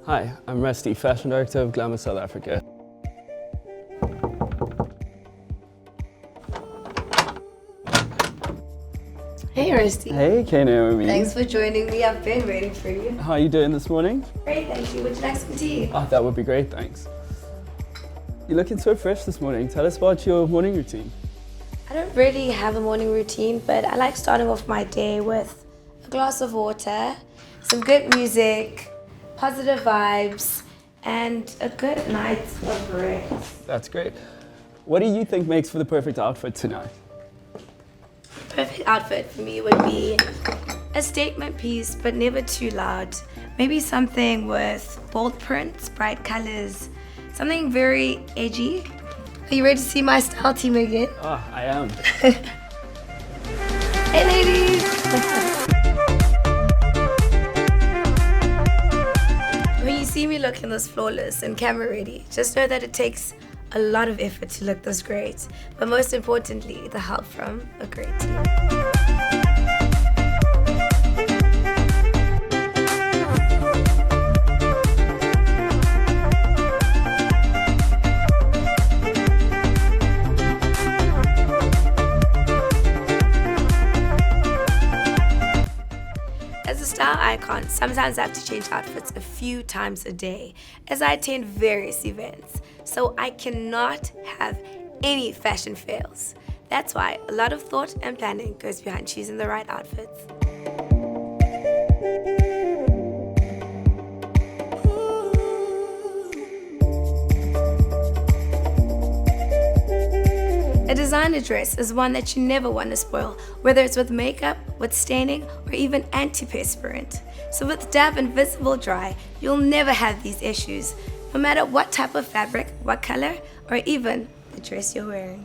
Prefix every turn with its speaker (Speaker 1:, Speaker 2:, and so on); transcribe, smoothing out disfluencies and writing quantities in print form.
Speaker 1: Hi, I'm Rusty, Fashion Director of Glamour South Africa.
Speaker 2: Hey Rusty.
Speaker 1: Hey, Naomi.
Speaker 2: Thanks for joining me. I've been waiting for you.
Speaker 1: How are you doing this morning?
Speaker 2: Great, thank you. Would you like some tea?
Speaker 1: Oh, that would be great, thanks. You're looking so fresh this morning. Tell us about your morning routine.
Speaker 2: I don't really have a morning routine, but I like starting off my day with a glass of water, some good music, positive vibes, and a good night of rest.
Speaker 1: That's great. What do you think makes for the perfect outfit tonight?
Speaker 2: Perfect outfit for me would be a statement piece, but never too loud. Maybe something with bold prints, bright colors, something very edgy. Are you ready to see my style team again?
Speaker 1: Ah, I am.
Speaker 2: Hey ladies! When you see me looking this flawless and camera ready, just know that it takes a lot of effort to look this great, but most importantly, the help from a great team. As a style icon, sometimes I have to change outfits a few times a day as I attend various events, so I cannot have any fashion fails. That's why a lot of thought and planning goes behind choosing the right outfits. A designer dress is one that you never want to spoil, whether it's with makeup, with staining, or even antiperspirant. So with Dove Invisible Dry, you'll never have these issues, no matter what type of fabric, what color, or even the dress you're wearing.